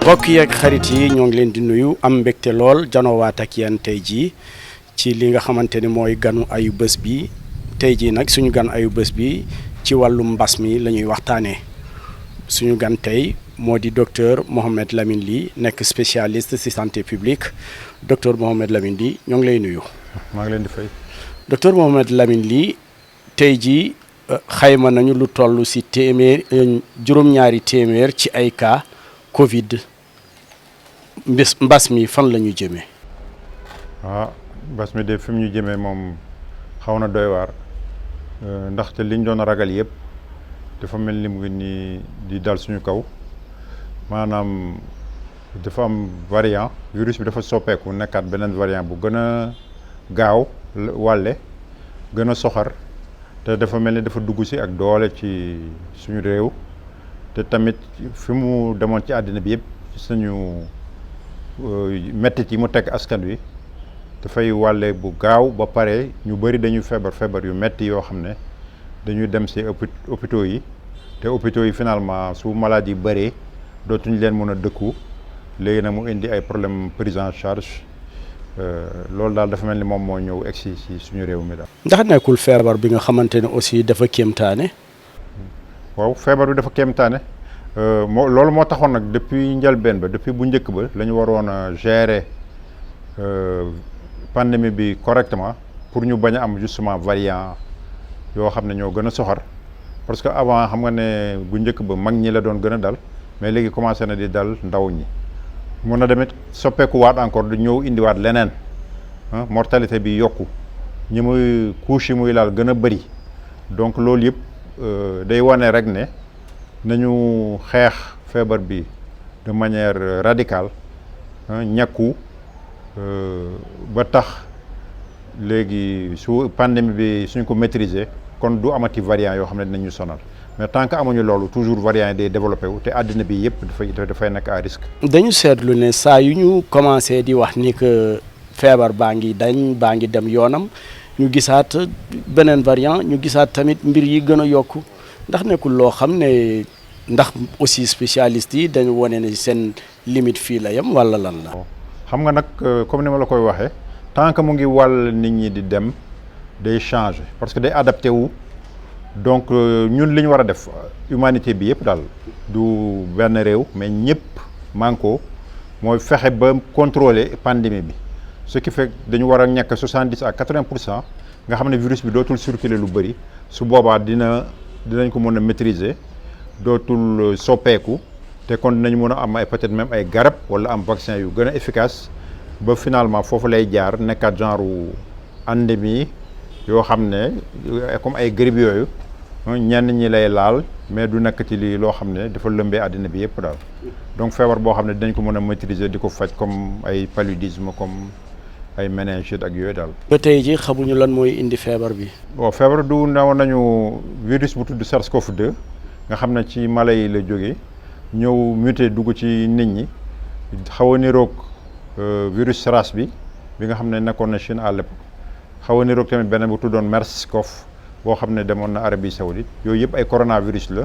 mbokk yi ak xarit yi ñoo ngi leen di nuyu am mbégte lool janowaat ak yéen tey jii ci li nga xamante ni mooy ganu ayu bés bi tey jii nag suñu gan ayu bés bi ci wàllum mbas mi la ñuy waxtaanee suñu gan tey moo di docteur Mouhamed Lamine Ly nekk spécialiste ci santé publique docteur Mouhamed Lamine Ly ñoo ngi lay nuyu. maa ngi leen di fay. docteur Mouhamed Lamine Ly tey jii xayma nañu lu toll ci juróom-ñaari téeméer ci ay cas Covid mbas mi fan la ñu jëmee. mbas mi de fi mu ñu jëmee moom xaw na doy waar ndaxte liñ doon ragal yëpp dafa mel ni mu ngi nii di dal suñu kaw maanaam dafa am variant virus bi dafa soppeeku nekkaat beneen variant bu gën a gaaw wàlle gën a soxar te dafa mel ni dafa dugg si ak doole ci suñu réew te tamit fi mu demoon ci àddina bi yëpp ci suñu mettit yi mu teg askan wi dafay wàlle bu gaaw ba pare ñu bëri dañuy feebar yu metti yoo xam ne dañuy dem si hôpitaux yi te hôpitaux yi finalement su maladie yi bëree dootuñu leen mën a dëkku léegi nag mu indi ay problème prise en charge loolu daal dafa mel ni moom moo ñëw egsi si suñu réew mi daal. ndax nekkul feebar bi nga xamante ne aussi dafa kéemtaane. waaw feebar bi dafa kéemtaane loolu moo taxoon nag depuis njëlbeen ba depuis bu njëkk ba la ñu waroon a gérer pandémie bi correctement pour ñu bañ a am justement variant yoo xam ne ñoo gën a soxar parce que avant xam nga ne bu njëkk ba mag ñi la doon gën a dal mais léegi commencé na di dal ndaw ñi mun na demit soppeekuwaat encore du ñëw indiwaat leneen mortalité bi yokku ñi muy couche yi muy laal gën a bëri donc loolu yëpp day wane rek ne nañu xeex feebar bi de manière radicale ñàkku ba tax léegi su pandémie bi suñ ko maîtriser kon du amati variant yoo xam ne dinañu sonal mais tant que amuñu loolu toujours variant yi day développé wu te àddina bi yëpp dafay nekk à risque. dañu seetlu ne saa yu ñu commencé di wax ni que feebar baa ngi dem yoonam ñu gisaat beneen variant ñu gisaat tamit mbir yi gën a yokku ndax nekkul loo xam ne ndax aussi spécialiste yi dañu wane ne seen limite fii la yem wala lan la. xam nga nag comme ni ma la koy waxee tant que mu ngi wàll nit ñi di dem day changer parce que day adapté wu donc ñun li ñu war a def humanité bi yëpp daal du benn réew mais ñëpp manko mooy fexe ba contrôler pandémie bi ce qui fait dañu war a ñàkk 70 à 80% nga xam ne virus bi dootul circuler lu bëri su boobaa dinañ ko mën a maîtriser dootul soppeeku te kon dinañ mën a am ay peut-être même ay garab wala am vaccin yu gën a efficace ba finalement foofu lay jaar nekkaat genre endémie yoo xam ne comme ay grippe yooyu ñenn ñi lay laal mais du nekk ci lii loo xam ne dafa lëmbee àddina bi yëpp daal donc feebar boo xam ne dinañ ko mën a maîtriser di ko faj comme ay paludisme comme ay méningite ak yooyu daal. ba tey ji xamuñu lan mooy indi feebar bi. bon feebar du newoon nañu virus bu tudd SARS-CoV-2 nga xam ne ci mala yi la jógee ñëw muté dugg ci nit ñi xaw a niroog virus SARS bi nga xam ne nekkoon na Chine à l'époque xaw a niroog tamit beneen bu tuddoon MERS-CoV boo xam ne demoon na Arabie Saoudite yooyu yëpp ay coronavirus la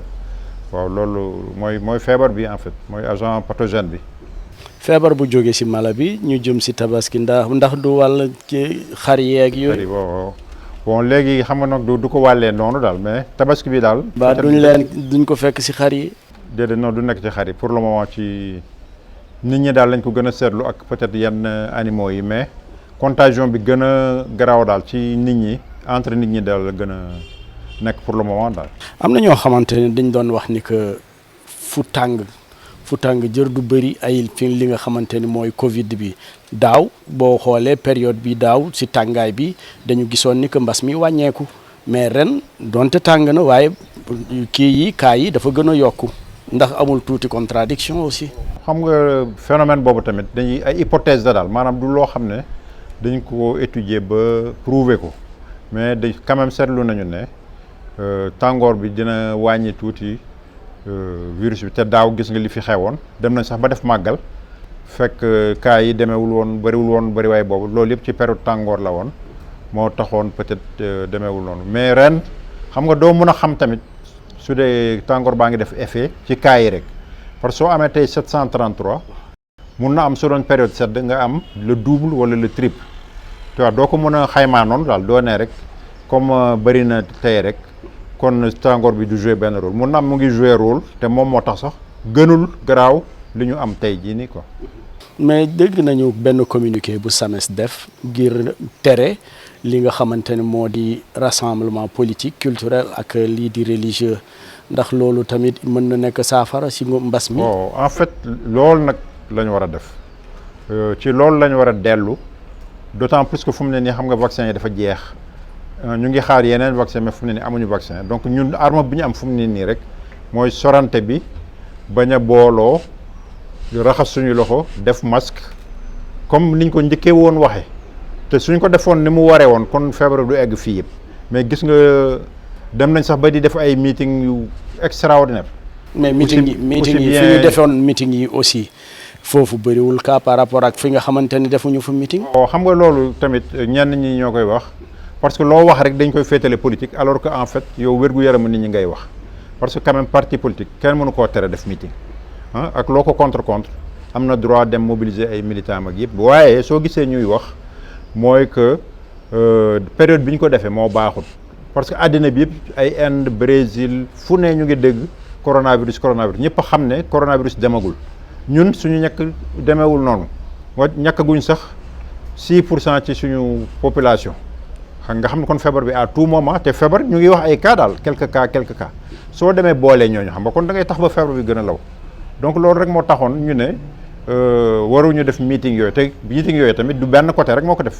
waaw loolu mooy feebar bi en fait mooy agent pathogène bi. feebar bu jóge ci mala bi ñu jëm ci tabaski ndax du wàll ci xar yeeg yooyu. bon léegi xam nga nag du ko wàllee noonu daal mais tabaski bi daal. ba duñ ko fekk ci xar yi. déedéet non du nekk ci xar yi pour le moment ci nit ñi daal lañ ko gën a seetlu ak peut-être yenn animaux yi mais contagion bi gën a garaaw daal ci nit ñi entre nit ñi daal la gën a nekk pour le moment daal. am na ñoo xamante ne dañ doon wax ni que fu tàng jër du bëri ay fi li nga xamante ni mooy Covid bi daaw boo xoolee période bi daaw ci tàngaay bi dañu gisoon ni que mbas mi wàññeeku mais ren donte tàng na waaye cas yi dafa gën a yokku ndax amul tuuti contradiction aussi. xam nga phénomène boobu tamit dañuy ay hypothèse la daal maanaam du loo xam ne dañ ko étudier ba prouver ko mais quand même seetlu nañu ne tàngoor bi dina wàññi tuuti. virus bi te daaw gis nga li fi xewoon dem nañ sax ba def màggal fekk cas yi bëriwul woon bëriwaay boobu loolu yëpp ci période tàngoor la woon moo taxoon peut-être demeewul noonu mais ren xam nga doo mën a xam tamit su dee tàngoor baa ngi def effet ci cas yi rek parce que soo amee tey 733 mun na am su doon période sedd nga am le double wala le triple tu vois doo ko mën a xaymaa noonu daal doo ne rek comme bëri na tey rek kon tàngoor bi du jouer benn rôle mun na am mu ngi jouer rôle te moom moo tax sax gënul garaaw li ñu am tey jii nii quoi. mais dégg nañu benn communiqué bu SAMES def ngir tere li nga xamante ne moo di rassemblement politique culturel ak lii di religieux ndax loolu tamit mën na nekk saafara si mbas mi. bon en fait loolu nag la ñu war a def ci loolu la ñu war a dellu d'autant plus que fu mu ne nii xam nga vaccin yi dafa jeex ñu ngi xaar yeneen vaccin mais fu mu ne nii amuñu vaccin donc ñun arme bi ñu am fu mu ne nii rek mooy sorante bi bañ a booloo raxas suñu loxo def masque comme niñ ko njëkkee woon waxee te suñ ko defoon ni mu waree woon kon feebar du egg fii yëpp mais gis nga dem nañ sax ba di def ay meeting yu extraordinaire. mais meeting yi fi ñu defoon meeting yi aussi foofu bëriwul cas par rapport ak fi nga xamante ni defuñu fa meeting. xam nga loolu tamit ñenn ñi ñoo koy wax parce que loo wax rek dañ koy féetale politique alors que en fait yow wér-gu-yaramu nit ñi ngay wax parce que quand même parti politique kenn mënu koo tere def meeting ak loo ko contre am na droit dem mobiliser ay militants ak yëpp waaye soo gisee ñuy wax mooy que période bi ñu ko defee moo baaxul parce que àddina bi yëpp ay Inde Brésil fu ne ñu ngi dégg coronavirus ñëpp a xam ne coronavirus demagul ñun suñu ñàkk demeewul noonu ñàkkaguñ sax 6% ci suñu population nga xam ne kon feebar bi à tout moment te feebar ñu ngi wax ay cas daal quelques cas soo demee boolee ñooñu xam nga kon da ngay tax ba feebar bi gën a law donc loolu rek moo taxoon ñu ne waruñu def meeting yooyu te meeting yooyu tamit du benn côté rek moo ko def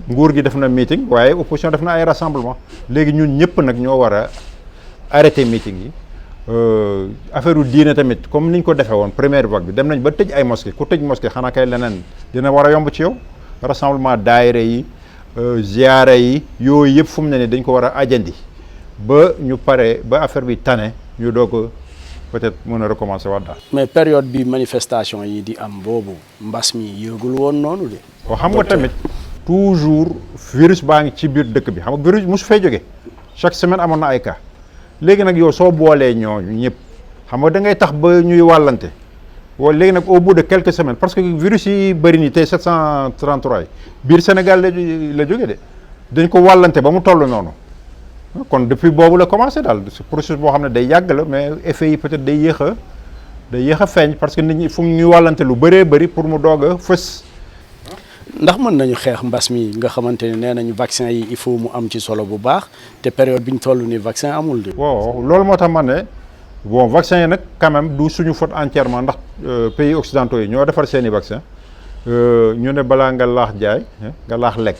nguur gi def na meeting waaye opposition def na ay rassemblement léegi ñun ñëpp nag ñoo war a arrêter meeting yi affaire u diine tamit comme niñ ko defee woon première vague bi dem nañ ba tëj ay mosquée ku tëj mosquée xanaa kay leneen dina war a yomb ci yow rassemblement daayira yi ziyaara yi yooyu yëpp fu mu ne ni dañ ko war a ajandi ba ñu pare ba affaire bi tane ñu doog peut-être mën a recommencer waat daal. mais période bi manifestation yi di am boobu mbas mi yëgul woon noonu de. xam nga tamit toujours virus baa ngi ci biir dëkk bi xam nga virus mosu fay jóge chaque semaine amoon na ay cas léegi nag yow soo boolee ñooñu ñëpp xam nga da ngay tax ba ñuy wàllante wala léegi nag au bout de quelques semaines parce que virus yi bëri nii tey 733 yi biir Sénégal la jóge de dañ ko wàllante ba mu toll noonu. kon depuis boobu la commencé daal processus boo xam ne day yàgg la mais effet yi peut-être day yéex a feeñ parce que nit ñi fu mu ñuy wàllante lu bëree bëri pour mu doog a fës. ndax mën nañu xeex mbas mi nga xamante ne nee nañu vaccin yi il faut mu am ci solo bu baax te période bi ñu toll nii vaccin amul de. waaw loolu moo tax ma ne bon vaccin yi nag quand même du suñu faute entièrement ndax pays occidentaux yi ñoo defar seeni vaccin ñu ne balaa nga laax jaay nga laax lekk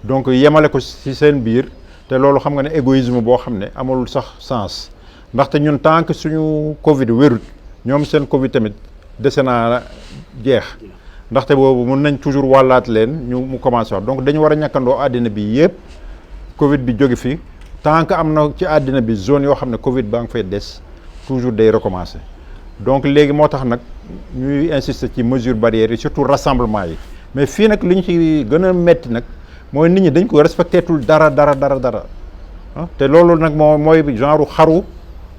donc yemale ko ci seen biir. te loolu xam nga ne égoïsme boo xam ne amul sax sens ndaxte ñun tant que suñu Covid wérut ñoom seen Covid tamit dese naa jeex ndaxte boobu mun nañ toujours wàllaat leen ñu mu commencé waat donc dañu war a ñàkkandoo àddina bi yëpp Covid bi jóge fi tant que am na ci àddina bi zone yoo xam ne Covid baa nga fay des toujours day recommencer donc léegi moo tax nag ñuy insister ci mesures barrières yi surtout rassemblement yi mais fii nag li ñu ci gën a metti nag. mooy nit ñi dañ ko respecteetul dara te loolu nag mooy genre xaru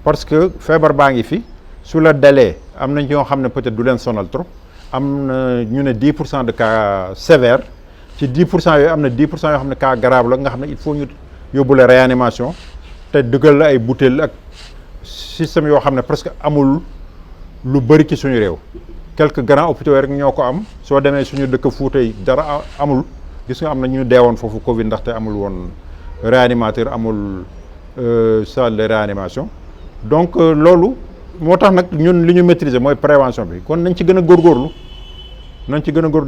parce que feebar baa ngi fi su la dalee am na ñoo xam ne peut-être du leen sonal trop am na ñu ne 10% de cas sévères ci 10% yooyu am na 10% yoo xam ne cas grave la nga xam ne il faut ñu yóbbu la réanimation te dëggal la ay bouteille ak système yoo xam ne presque amul lu bëri ci suñu réew quelques grands hôpitaux rek ñoo ko am soo demee suñu dëkk Fuuta yi dara amul. gis nga am na ñu deewoon foofu Covid ndaxte amul woon réanimateur amul salle de réanimation donc loolu moo tax nag ñun li ñu maîtriser mooy prévention bi kon nañ ci gën a góorgóorlu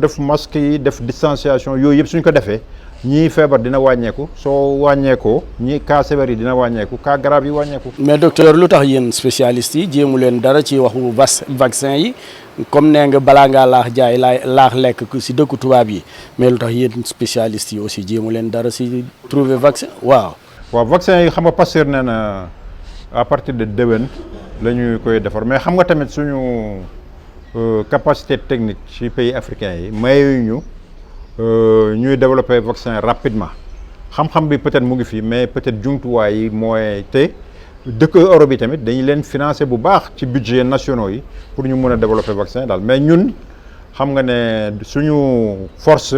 def masque yi def distanciation yooyu yëpp suñ ko defee ñii feebar dina wàññeeku soo wàññeekoo ñii cas sévères yi dina wàññeeku cas grave yi wàññeeku. mais docteur lu tax yéen spécialistes yi jéemu leen dara ci waxu vaccin yi comme nee nga balaa ngaa laax jaay laax lekk si dëkku tubaab yi mais lu tax yéen spécialistes yi aussi jéemu leen dara si trouver vaccin waaw. vaccin yi xam nga Pasteur nee na à partir de déwén la ñuy koy defar mais xam nga tamit suñu capacité technique ci pays africains yi mayuñu ñuy développer vaccin rapidement xam-xam bi peut-être mu ngi fi mais peut-être jumtuwaay yi mooy te dëkk Europe yi tamit dañu leen financer bu baax ci budget nationaux yi pour ñu mën a développer vaccin daal mais ñun xam nga ne suñu force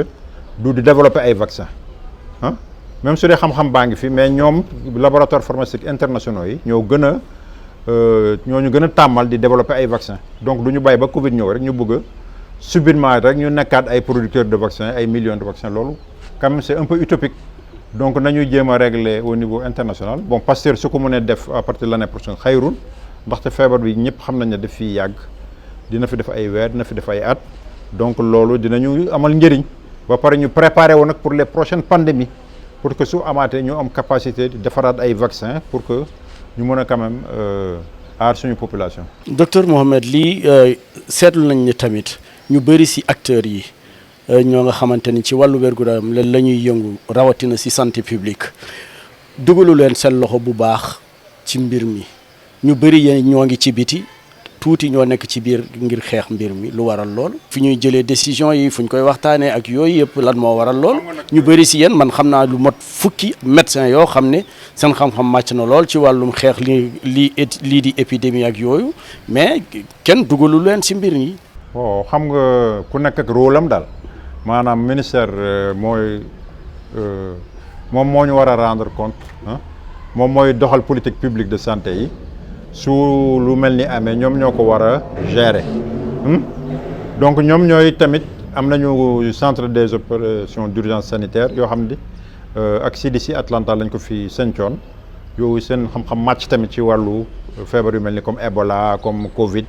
du di développer ay vaccin ah même su dee xam-xam baa ngi fi mais ñoom laboratoire pharmaceutique internationaux yi ñoo ñu gën a tàmmal di développer ay vaccin donc du ñu bàyyi ba Covid ñëw rek ñu bëgg a subitement rek ñu nekkaat ay producteurs de vaccins ay millions de vaccins loolu quand même c'est un peu utopique. Donc nañu jéem a régler au niveau international bon Pasteur su ko mënee def à partir de l'année prochaine xayrul ndaxte feebar bi ñëpp xam nañ ne daf fiy yàgg dina fi def ay weer dina fi def ay at donc loolu dinañu amal njëriñ ba pare ñu préparer woon nag pour les prochaines pandémies pour que su amaatee ñu am capacité de defaraat ay vaccins pour que ñu mën a quand même aar suñu population. Docteur Mohamed lii seetlu nañ ne tamit ñu bëri ci acteurs yi. ñoo nga xamante ni ci wàllu wér-gu-yaram la ñuy yëngu rawatina ci santé publique dugalu leen seen loxo bu baax ci mbir mi ñu bëri yéen ñoo ngi ci biti tuuti ñoo nekk ci biir ngir xeex mbir mi lu waral lool fi ñuy jëlee décision yi fu ñu koy waxtaanee ak yooyu yëpp lan moo waral lool ñu bëri ci yéen man xam naa lu mot fukki médecin yoo xam ne seen xam-xam màcc na lool ci wàllum xeex lii di épidémie ak yooyu mais kenn dugalu leen ci mbir yi. bon xam nga ku nekk ak rôle am daal. maanaam ministère mooy moom moo ñu war a rendre compte moom mooy doxal politique publique de santé yi su lu mel ni amee ñoom ñoo ko war a gérer donc ñoom ñooy tamit am nañu centre des opérations d'urgence sanitaire yoo xam ni ak CDC Atlanta lañ ko fi sencoon yooyu seen xam-xam màcc tamit ci wàllu feebar yu mel ni comme Ebola comme Covid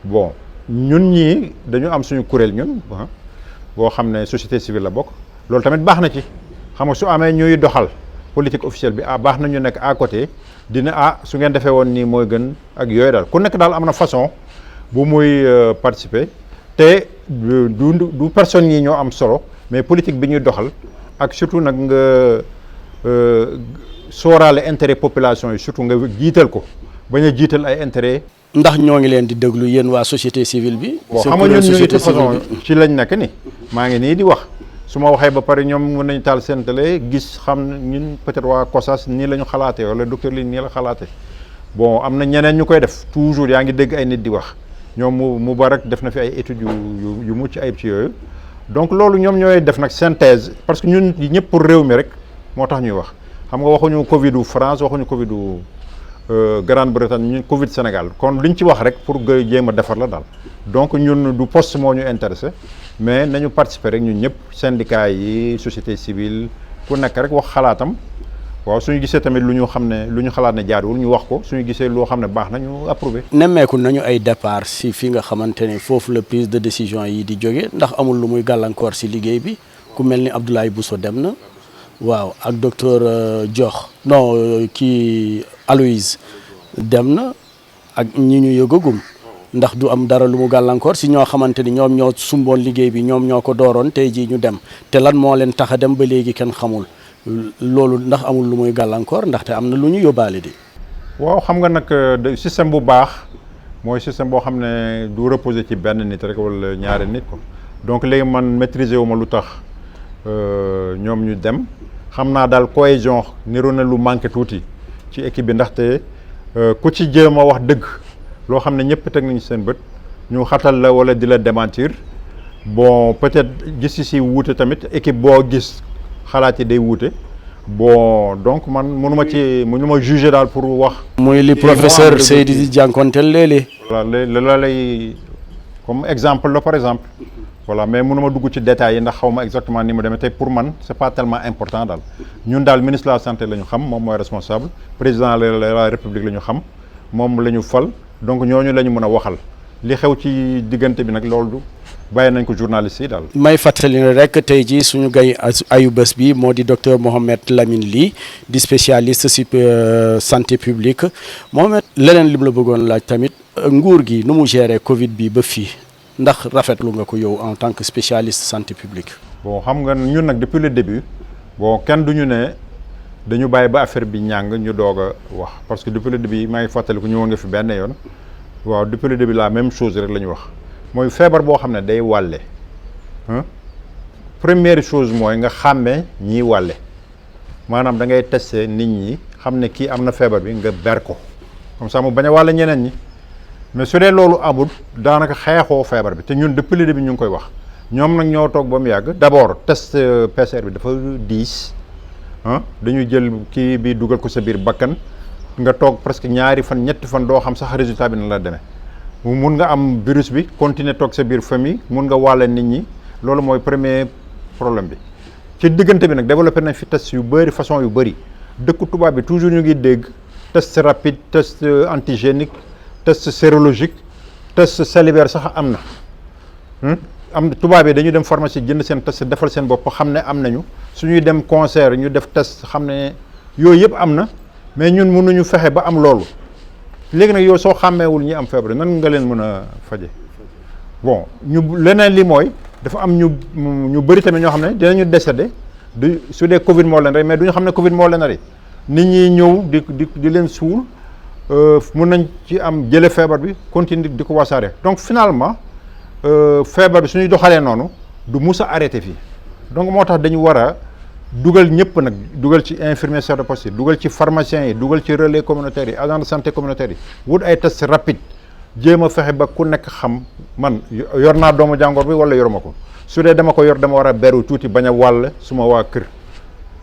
bon ñun ñii dañu am suñu kuréel ñun boo xam ne société civile la bokk loolu tamit baax na ci xam nga su amee ñuy doxal politique officielle bi baax na ñu nekk à côté dina su ngeen defee woon nii mooy gën ak yooyu daal ku nekk daal am na façon bu muy participer te du personnes yi ñoo am solo mais politique bi ñuy doxal ak surtout nag nga sóoraale intérêt population yi surtout nga jiital ko bañ a jiital ay intérêt. ndax ñoo ngi leen di déglu yéen waa société civile bi. bon xam nga ñun ñu ngi de façon ci lañ nekk ni maa ngi nii di wax su ma waxee ba pare ñoom mën nañu taal seen télé gis xam ñun peut-être waa COSAS nii la ñu xalaatee wala docteur Ly nii la xalaatee bon am na ñeneen ñu koy def toujours yaa ngi dégg ay nit di wax ñoom Moubarak def na fi ay études yu mucc ayib ci yooyu donc loolu ñoom ñooy def nag synthèse parce que ñun ñëpp pour réew mi rek moo tax ñuy wax xam nga waxuñu Covid u France waxuñu Covid u Grande-Bretagne ñun Covid Sénégal kon liñ ci wax rek pour jéem a defar la daal donc ñun du poste moo ñu intéressé mais nañu participer rek ñun ñëpp syndicats yi société civile ku nekk rek wax xalaatam waaw suñu gisee tamit lu ñu xalaat ne jaaduwul ñu wax ko suñu gisee loo xam ne baax na ñu approuvé. nemmeeku nañu ay départ si fi nga xamante ne foofu la prise de décision yi di jóge ndax amul lu muy gàllankoor si liggéey bi ku mel ni Abdoulaye Bousso dem na waaw ak docteur kii Aloïse dem na ak ñi ñu yëgagum ndax du am dara lu mu gàllankoor si ñoo xamante ni ñoom ñoo sumboon liggéey bi ñoom ñoo ko dooroon tey jii ñu dem te lan moo leen tax a dem ba léegi kenn xamul loolu ndax amul lu muy gàllankoor ndaxte am na lu ñu yóbbaale di. waaw xam nga nag système bu baax mooy système boo xam ne du reposer ci benn nit rek wala ñaari nit ko donc léegi man maîtriser wu ma lu tax ñoom ñu dem xam naa daal cohésion niru na lu manqué tuuti ci équipe bi ndaxte ku ci jéem a wax dëgg loo xam ne ñëpp teg nañu seen bët ñu xatal la wala di la démentir bon peut-être gis si wuute tamit équipe boo gis xalaat yi day wuute bon donc man mënuma juger daal pour wax. muy li professeur Seydi di jànkonteel léeg-léeg. voilà la lay comme exemple la par exemple. voilà mais mënuma dugg ci détails yi ndax xaw ma exactement ni mu demee tey pour man c'est pas tellement important daal ñun daal ministre de la santé la ñu xam moom mooy responsable président de la république la ñu xam moom la ñu fal donc ñooñu la ñu mën a waxal li xew ci diggante bi nag loolu bàyyi nañ ko journaliste yi daal. may fàttali rek tey jii suñu gay ayu bés bi moo di docteur Mohamed Lamine Ly di spécialiste ci santé publique Mohamed leneen lim la bëggoon laaj tamit nguur gi nu mu gérer Covid bi ba fii. ndax rafetlu nga ko yow en tant que spécialiste santé publique. bon xam nga ñun nag depuis le début bon kenn duñu ne dañu bàyyi ba affaire bi ñàng ñu doog a wax parce que depuis le début maa ngi fàttaliku ñëwoon nga fi benn yoon waaw depuis le début la même chose rek la ñu wax mooy feebar boo xam ne day wàlle première chose mooy nga xàmme ñiy wàlle maanaam da ngay tester nit ñi xam ne kii am na feebar bi nga ber ko comme ça mu bañ a wàll ñeneen ñi mais su dee loolu amul daanaka xeexoo feebar bi te ñun depuis le début ñu ngi koy wax ñoom nag ñoo toog ba mu yàgg d'abord test PCR bi dafa diis dañuy jël kii bi dugal ko sa biir bakkan nga toog presque ñaari fan ñetti fan doo xam sax résultat bi na la demee mun nga am virus bi continuer toog sa biir famille mun nga wàlle nit ñi loolu mooy premier problème bi ci diggante bi nag développé nañ fi test yu bëri façon yu bëri dëkku tubaab bi toujours ñu ngi dégg test rapide test antigénique test sérologique test salivaire sax am na tubaab yi dañu dem pharmacie jënd seen test defal seen bopp xam ne am nañu suñuy dem concert ñu def test xam ne yooyu yëpp am na mais ñun mënuñu fexe ba am loolu léegi nag yow soo xàmmeewul ñi am feebar nan nga leen mën a faje bon leneen li mooy dafa am ñu bëri tamit ñoo xam ne dinañu décédé su dee Covid moo leen rey mais duñu xam ne Covid moo leen rey nit ñi ñëw di leen suul mun nañ ci am jële feebar bi continuer di ko wasaare donc finalement feebar bi suñuy doxalee noonu du mus a arrêté fii donc moo tax dañu war a dugal ñëpp nag dugal ci infirmier chef de poste yi dugal ci pharmaciens yi dugal ci relais communautaires yi agent de santé communautaire yi wut ay test rapide jéem a fexe ba ku nekk xam man yor naa doomu jàngor bi wala yoruma ko su dee dama ko yor dama war a beru tuuti bañ a wàll suma waa kër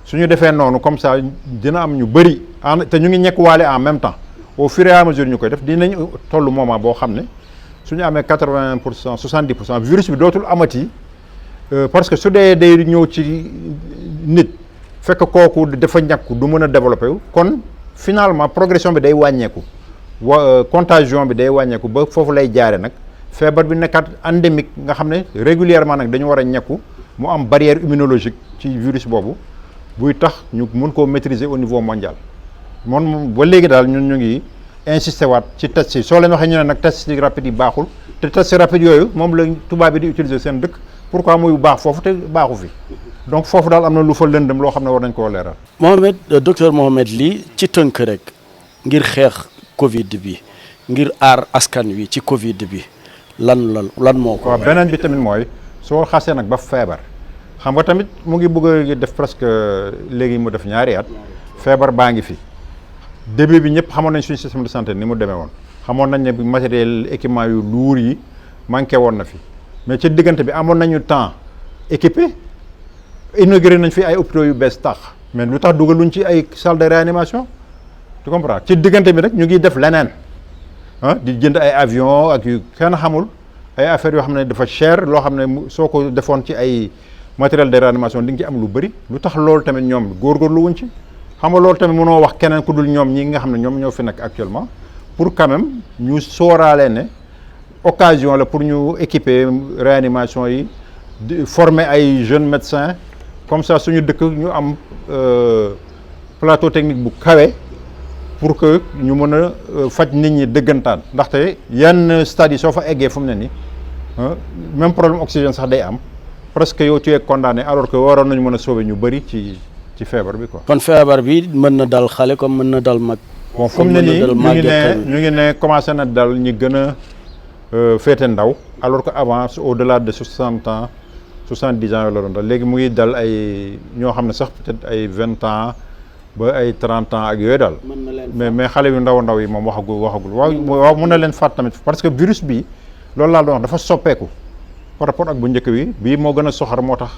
su ñu defee noonu comme ça dina am ñu bëri te ñu ngi ñekk waale en même temps au fur et à mesure ñu koy def dinañ tollu moment boo xam ne su ñu amee 80% 70% virus bi dootul amati parce que su dee day ñëw ci nit fekk kooku dafa ñàkku du mën a développé wu kon finalement progression bi day wàññeeku contagion bi day wàññeeku ba foofu lay jaare nag feebar bi nekkaat endémique nga xam ne régulièrement nag dañu war a ñàkku mu am barrière immunologique ci virus boobu buy tax ñu mun koo maîtriser au niveau mondial moom ba léegi daal ñun ñu ngi insister waat ci test yi soo leen waxee ñu ne nag test rapide yi baaxul te test rapide yooyu moom la tubaab bi di utiliser seen dëkk pourquoi muy baax foofu te baaxu fi donc foofu daal am na lu fa lëndëm loo xam ne war nañ koo leeral. docteur Mohamed Ly ci tënk rek ngir xeex Covid bi ngir aar askan wi ci Covid bi lan moo ko. waaw beneen bi tamit mooy soo xasee nag ba feebar xam nga tamit mu ngi bëgg a def presque léegi mu def ñaari at feebar baa ngi fi début bi ñëpp xamoon nañ suñu système de santé ni mu demee woon xamoon nañ ne matériel équipement yu lourd yi manqué woon na fi mais ci diggante bi amoon nañu temps équipé inauguré nañ fi ay hôpitaux yu bees tax mais lu tax dugaluñ ci ay salle de réanimation tu comprends ci diggante bi nag ñu ngi def leneen di jënd ay avion ak yu kenn xamul ay affaires yoo xam ne dafa cher loo xam ne soo ko defoon ci ay matériel de réanimation di nga ci am lu bëri lu tax loolu tamit ñoom góorgóorlu wuñ ci xam nga loolu tamit mënoo wax keneen ku dul ñoom ñi nga xam ne ñoom ñoo fi nekk actuellement pour quand même ñu sóoraale ne occasion la pour ñu équiper réanimation yi former ay jeunes médecins comme ça suñu dëkk ñu am plateau technique bu kawe pour que ñu mën a faj nit ñi dëggantaan ndaxte yenn stades yi soo fa eggee fu mu ne nii même problème oxygène sax day am presque yow tu es condamné alors que waroon nañu mën a sauver ñu bëri ci feebar bi quoi. kon feebar bi mën na dal xale comme mën na dal mag. bon fu mu ne nii ñu ngi ne commencé na dal ñi gën a féete ndaw alors que avant au-delà de 60 ans 70 ans la doon dal léegi mu ngi dal ay ñoo xam ne sax peut-être ay 20 ans ba ay 30 ans ak yooyu daal. mais xale yu ndaw yi moom waxagul waaw mën na leen faat tamit parce que virus bi loolu laa doon wax dafa soppeeku par rapport ak bu njëkk bi bii moo gën a soxar moo tax.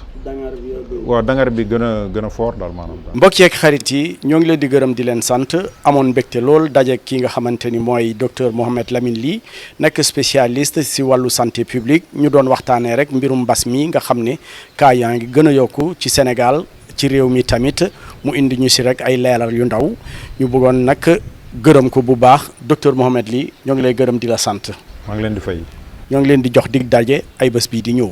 dangar bi gën a fort daal maanaam. mbokk yeeg xarit yi ñoo ngi leen di gërëm di leen sant amoon mbégte lool daje ki nga xamante ni mooy docteur Mohamed Lamine Ly nekk spécialiste si wàllu santé publique ñu doon waxtaanee rek mbirum mbas mi nga xam ne cas yaa ngi gën a yokku ci Sénégal ci réew mi tamit mu indi ñu si rek ay leeral yu ndaw ñu bëggoon nag gërëm ko bu baax docteur Mohamed Ly ñoo ngi lay gërëm di la sant. maa ngi leen di fay. ñoo ngi leen di jox dig daje ay bés bii di ñëw.